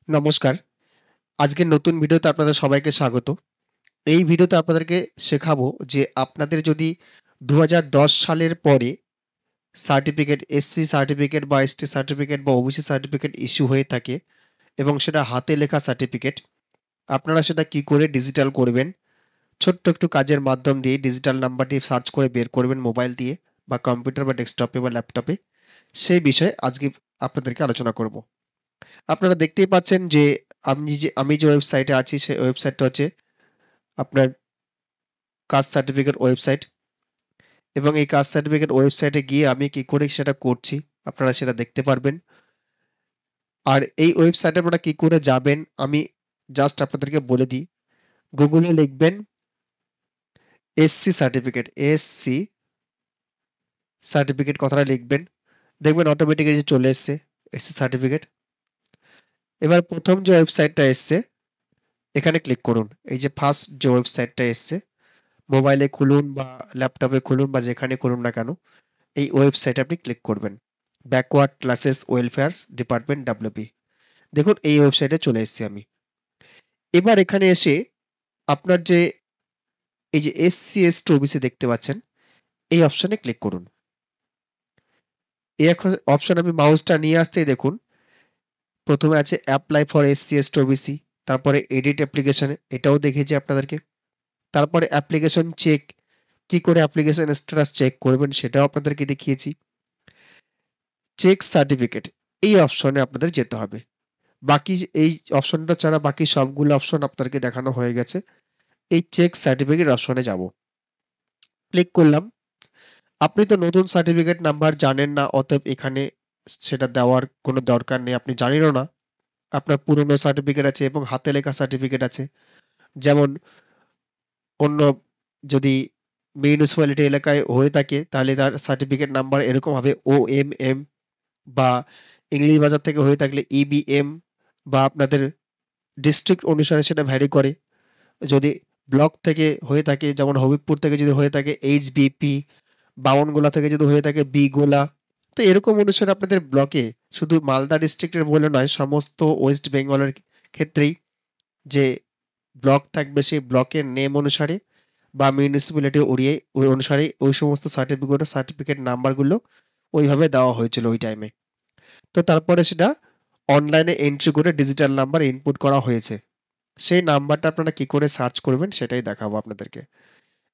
নমস্কার। আজকের নতুন ভিডিওতে আপনাদের সবাইকে স্বাগত। এই ভিডিওতে আপনাদেরকে শেখাবো যে আপনাদের যদি ২০১০ সালের পরে সার্টিফিকেট, এসসি সার্টিফিকেট বা এসটি সার্টিফিকেট বা ওবিসি সার্টিফিকেট ইস্যু হয়ে থাকে এবং সেটা হাতে লেখা সার্টিফিকেট, আপনারা সেটা কি করে ডিজিটাল করবেন? ছোট্ট একটু কাজের মাধ্যম দিয়ে ডিজিটাল নাম্বারটি সার্চ করে বের করবেন মোবাইল দিয়ে বা কম্পিউটার বা ডেস্কটপে বা ল্যাপটপে। সেই বিষয়ে আজকে আপনাদেরকে আলোচনা করব। আপনারা দেখতেই পাচ্ছেন যে আমি যে ওয়েবসাইটে আছি সেই ওয়েবসাইটটা হচ্ছে আপনার কাস্ট সার্টিফিকেট ওয়েবসাইট, এবং এই কাস্ট সার্টিফিকেট ওয়েবসাইটে গিয়ে আমি কি করে সেটা করছি আপনারা সেটা দেখতে পারবেন। আর এই ওয়েবসাইটে আপনারা কি করে যাবেন আমি জাস্ট আপনাদেরকে বলে দিই। গুগলে লিখবেন এসসি সার্টিফিকেট, এসসি সার্টিফিকেট কথাটা লিখবেন, দেখবেন অটোমেটিক্যালি চলে এসছে এসসি সার্টিফিকেট। এবার প্রথম যে ওয়েবসাইটটা এসছে এখানে ক্লিক করুন। এই যে ফার্স্ট যে ওয়েবসাইটটা এসছে, মোবাইলে খুলুন বা ল্যাপটপে খুলুন বা যেখানে করুন না কেন, এই ওয়েবসাইটে আপনি ক্লিক করবেন। Backward classes welfare department WB. দেখুন এই ওয়েবসাইটে চলে এসেছি আমি। এবার এখানে এসে আপনার যে এই যে এসসি এসটি ওবিসি দেখতে পাচ্ছেন, এই অপশনে ক্লিক করুন। এই এখন অপশন আমি মাউসটা নিয়ে আসতেই দেখুন প্রথমে আছে apply for SC ST OBC, তারপরে এডিট অ্যাপ্লিকেশন, এটাও দেখিয়েছি আপনাদেরকে। তারপরে অ্যাপ্লিকেশন চেক, কি করে অ্যাপ্লিকেশন স্ট্যাটাস চেক করবেন সেটাও আপনাদেরকে দেখিয়েছি। চেক সার্টিফিকেট, এই অপশনে আপনাদের যেতে হবে। বাকি এই অপশনটা ছাড়া বাকি সবগুলো অপশন আপনাদেরকে দেখানো হয়ে গেছে। এই চেক সার্টিফিকেট অপশনে যাব। ক্লিক করলাম। আপনি তো নতুন সার্টিফিকেট নাম্বার জানেন না, অতএব এখানে সেটা দেওয়ার কোনো দরকার নেই, আপনি জানেনও না। আপনার পুরনো সার্টিফিকেট আছে এবং হাতে লেখা সার্টিফিকেট আছে। যেমন অন্য যদি মিউনিসিপ্যালিটি এলাকায় হয়ে থাকে তাহলে তার সার্টিফিকেট নাম্বার এরকম হবে OMM, বা ইংলিশ বাজার থেকে হয়ে থাকলে EBM, বা আপনাদের ডিস্ট্রিক্ট অনুসারে সেটা ভ্যারি করে। যদি ব্লক থেকে হয়ে থাকে, যেমন হবিবপুর থেকে যদি হয়ে থাকে HBP, বামনগোলা থেকে যদি হয়ে থাকে বিগোলা। তো এরকম অনুসারে আপনাদের ব্লকে, শুধু মালদা ডিস্ট্রিক্টের বলে নয়, সমস্ত ওয়েস্ট বেঙ্গলের ক্ষেত্রেই যে ব্লক থাকবে সেই ব্লকের নেম অনুসারে বা মিউনিসিপ্যালিটি অনুসারে ওই সমস্ত সার্টিফিকেট নাম্বারগুলো ওইভাবে দেওয়া হয়েছিল ওই টাইমে। তো তারপরে সেটা অনলাইনে এন্ট্রি করে ডিজিটাল নাম্বার ইনপুট করা হয়েছে। সেই নাম্বারটা আপনারা কি করে সার্চ করবেন সেটাই দেখাবো আপনাদেরকে।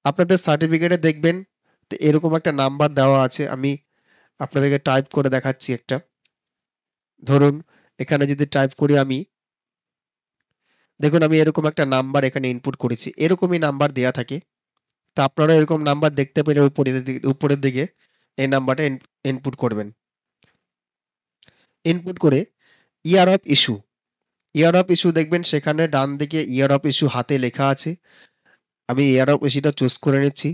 আপনাদের সার্টিফিকেটে দেখবেন তো এরকম একটা নাম্বার দেওয়া আছে। আমি আপনাদেরকে টাইপ করে দেখাচ্ছি একটা। ধরুন এখানে যদি টাইপ করি আমি, দেখুন আমি এরকম একটা নাম্বার এখানে ইনপুট করেছি। এরকমই নাম্বার দেয়া থাকে। তো আপনারা এরকম নাম্বার দেখতে পেলে উপরের দিকে এই নাম্বারটা ইনপুট করবেন। ইনপুট করে year of issue, year of issue দেখবেন সেখানে ডান দিকে ইয়ার অফ ইস্যু হাতে লেখা আছে। আমি ইয়ার অফ ইস্যুটা চুজ করে নিচ্ছি।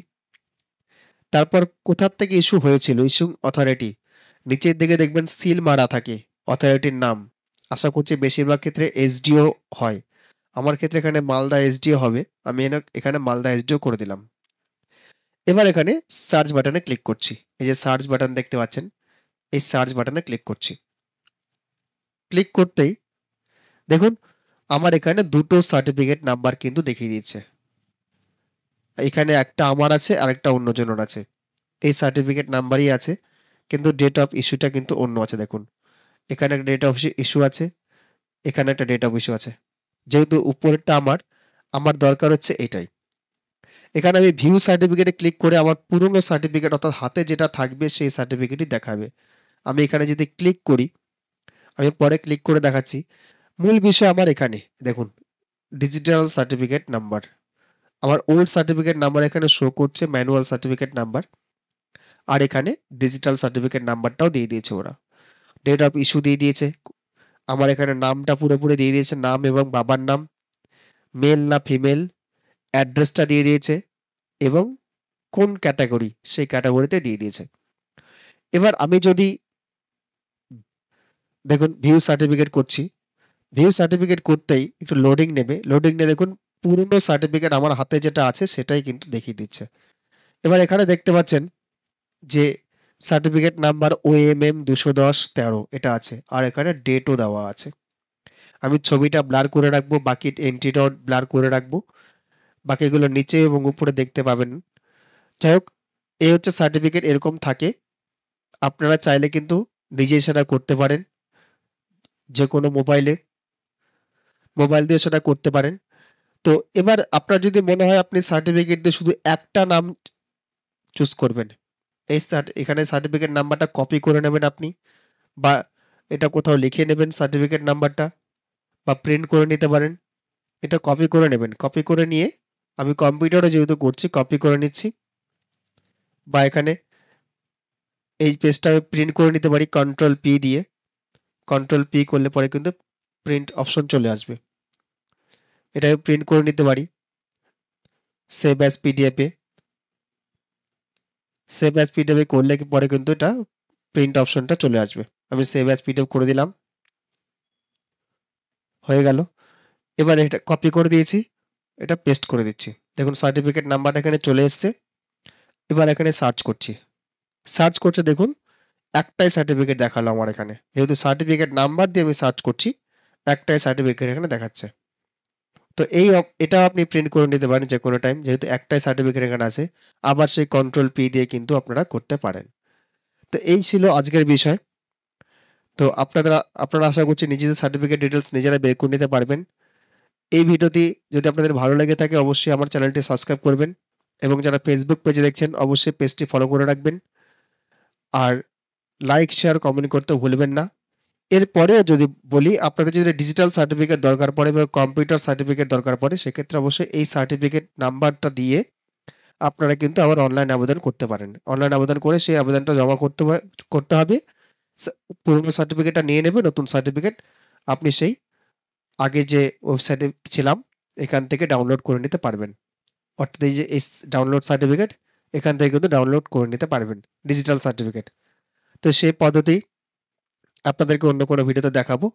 তারপর কোথার থেকে ইস্যু হয়েছিল, ইস্যু অথরিটি, নিচের দিকে দেখবেন সিল মারা থাকে অথরিটির নাম। আশা করছি বেশিরভাগ ক্ষেত্রে এসডিও হয়। আমার ক্ষেত্রে এখানে মালদা এসডিও হবে, আমি এখানে মালদা এসডিও করে দিলাম। এবার এখানে সার্চ বাটনে ক্লিক করছি। এই যে সার্চ বাটন দেখতে পাচ্ছেন, এই সার্চ বাটনে ক্লিক করছি। ক্লিক করতেই দেখুন আমার এখানে দুটো সার্টিফিকেট নাম্বার কিন্তু দেখিয়ে দিচ্ছে। এখানে একটা আমার আছে আর একটা অন্যজনের আছে। এই সার্টিফিকেট নাম্বারই আছে, কিন্তু ডেট অফ ইস্যুটা কিন্তু অন্য আছে। দেখুন এখানে একটা ডেট অফ ইস্যু আছে, এখানে একটা ডেট অফ ইস্যু আছে। যেহেতু উপরেরটা আমার, আমার দরকার হচ্ছে এটাই। এখানে আমি ভিউ সার্টিফিকেটে ক্লিক করে আমার পুরনো সার্টিফিকেট অর্থাৎ হাতে যেটা থাকবে সেই সার্টিফিকেটই দেখাবে। আমি এখানে যদি ক্লিক করি, আমি পরে ক্লিক করে দেখাচ্ছি। মূল বিষয় আমার এখানে দেখুন ডিজিটাল সার্টিফিকেট নাম্বার, আমার ওল্ড সার্টিফিকেট নাম্বার এখানে শো করছে, ম্যানুয়াল সার্টিফিকেট নাম্বার, আর এখানে ডিজিটাল সার্টিফিকেট নাম্বারটাও দিয়ে দিয়েছে ওরা। ডেট অফ ইস্যু দিয়ে দিয়েছে, আমার এখানে নামটা পুরোপুরি দিয়ে দিয়েছে, নাম এবং বাবার নাম, মেল না ফিমেল, অ্যাড্রেসটা দিয়ে দিয়েছে এবং কোন ক্যাটাগরি সেই ক্যাটাগরিতে দিয়ে দিয়েছে। এবার আমি যদি দেখুন ভিউ সার্টিফিকেট করছি, ভিউ সার্টিফিকেট করতেই একটু লোডিং নেবে, লোডিং নিয়ে দেখুন পুরনো সার্টিফিকেট আমার হাতে যেটা আছে সেটাই কিন্তু দেখিয়ে দিচ্ছে। এবার এখানে দেখতে পাচ্ছেন যে সার্টিফিকেট নাম্বার OMM 210-13 এটা আছে, আর এখানে ডেটও দেওয়া আছে। আমি ছবিটা ব্লার করে রাখবো, বাকি এন্ট্রিটাও ব্লার করে রাখবো, বাকিগুলো নিচে এবং উপরে দেখতে পাবেন। যাই হোক, এই হচ্ছে সার্টিফিকেট, এরকম থাকে। আপনারা চাইলে কিন্তু নিজেই সেটা করতে পারেন, যে কোনো মোবাইল দিয়ে সেটা করতে পারেন। তো এবার আপনার যদি মনে হয় আপনি সার্টিফিকেট দিয়ে শুধু একটা নাম চুজ করবেন, এখানে সার্টিফিকেট নাম্বারটা কপি করে নেবেন আপনি, বা এটা কোথাও লিখে নেবেন সার্টিফিকেট নাম্বারটা, বা প্রিন্ট করে নিতে পারেন। এটা কপি করে নেবেন, কপি করে নিয়ে আমি কম্পিউটারে যেহেতু করছি কপি করে নিচ্ছি, বা এখানে এই পেজটা আমি প্রিন্ট করে নিতে পারি কন্ট্রোল পি দিয়ে। কন্ট্রোল পি করলে পরে কিন্তু প্রিন্ট অপশন চলে আসবে, এটা আমি প্রিন্ট করে নিতে পারি। সেভ অ্যাজ পিডিএফে, সেভ অ্যাজ পিডিএফে করলে পরে কিন্তু এটা প্রিন্ট অপশনটা চলে আসবে। আমি সেভ অ্যাজ পিডিএফ করে দিলাম, হয়ে গেল। এবার এটা কপি করে দিয়েছি, এটা পেস্ট করে দিচ্ছি। দেখুন সার্টিফিকেট নাম্বারটা এখানে চলে এসছে। এবার এখানে সার্চ করছি, সার্চ করছে, দেখুন একটাই সার্টিফিকেট দেখালো আমার এখানে, যেহেতু সার্টিফিকেট নাম্বার দিয়ে আমি সার্চ করছি, একটাই সার্টিফিকেট এখানে দেখাচ্ছে। তো এটাও আপনি প্রিন্ট করে নিতে পারেন যে কোনো টাইম, যেহেতু একটাই সার্টিফিকেট এখানে আছে। আবার সেই কন্ট্রোল পি দিয়ে কিন্তু আপনারা করতে পারেন। তো এই ছিল আজকের বিষয়। তো আপনারা আশা করছি নিজেদের সার্টিফিকেট ডিটেলস নিজেরা বের করে নিতে পারবেন। এই ভিডিওটি যদি আপনাদের ভালো লেগে থাকে অবশ্যই আমার চ্যানেলটি সাবস্ক্রাইব করবেন, এবং যারা ফেসবুক পেজে দেখছেন অবশ্যই পেজটি ফলো করে রাখবেন, আর লাইক শেয়ার কমেন্ট করতে ভুলবেন না। এরপরেও যদি বলি, আপনাদের যদি ডিজিটাল সার্টিফিকেট দরকার পড়ে বা কম্পিউটার সার্টিফিকেট দরকার পড়ে, সেক্ষেত্রে অবশ্যই এই সার্টিফিকেট নাম্বারটা দিয়ে আপনারা কিন্তু আবার অনলাইন আবেদন করতে পারেন। অনলাইন আবেদন করে সেই আবেদনটা জমা করতে হবে। পুরনো সার্টিফিকেটটা নিয়ে নেবে, নতুন সার্টিফিকেট আপনি সেই আগে যে ওয়েবসাইটে ছিলাম এখান থেকে ডাউনলোড করে নিতে পারবেন। অর্থাৎ এই যে ডাউনলোড সার্টিফিকেট, এখান থেকে কিন্তু ডাউনলোড করে নিতে পারবেন ডিজিটাল সার্টিফিকেট। তো সেই পদ্ধতি আপনাদেরকে অন্য কোনো ভিডিওতে দেখাবো,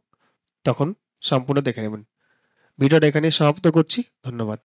তখন সম্পূর্ণ দেখে নেবেন। ভিডিওটা এখানে সমাপ্ত করছি। ধন্যবাদ।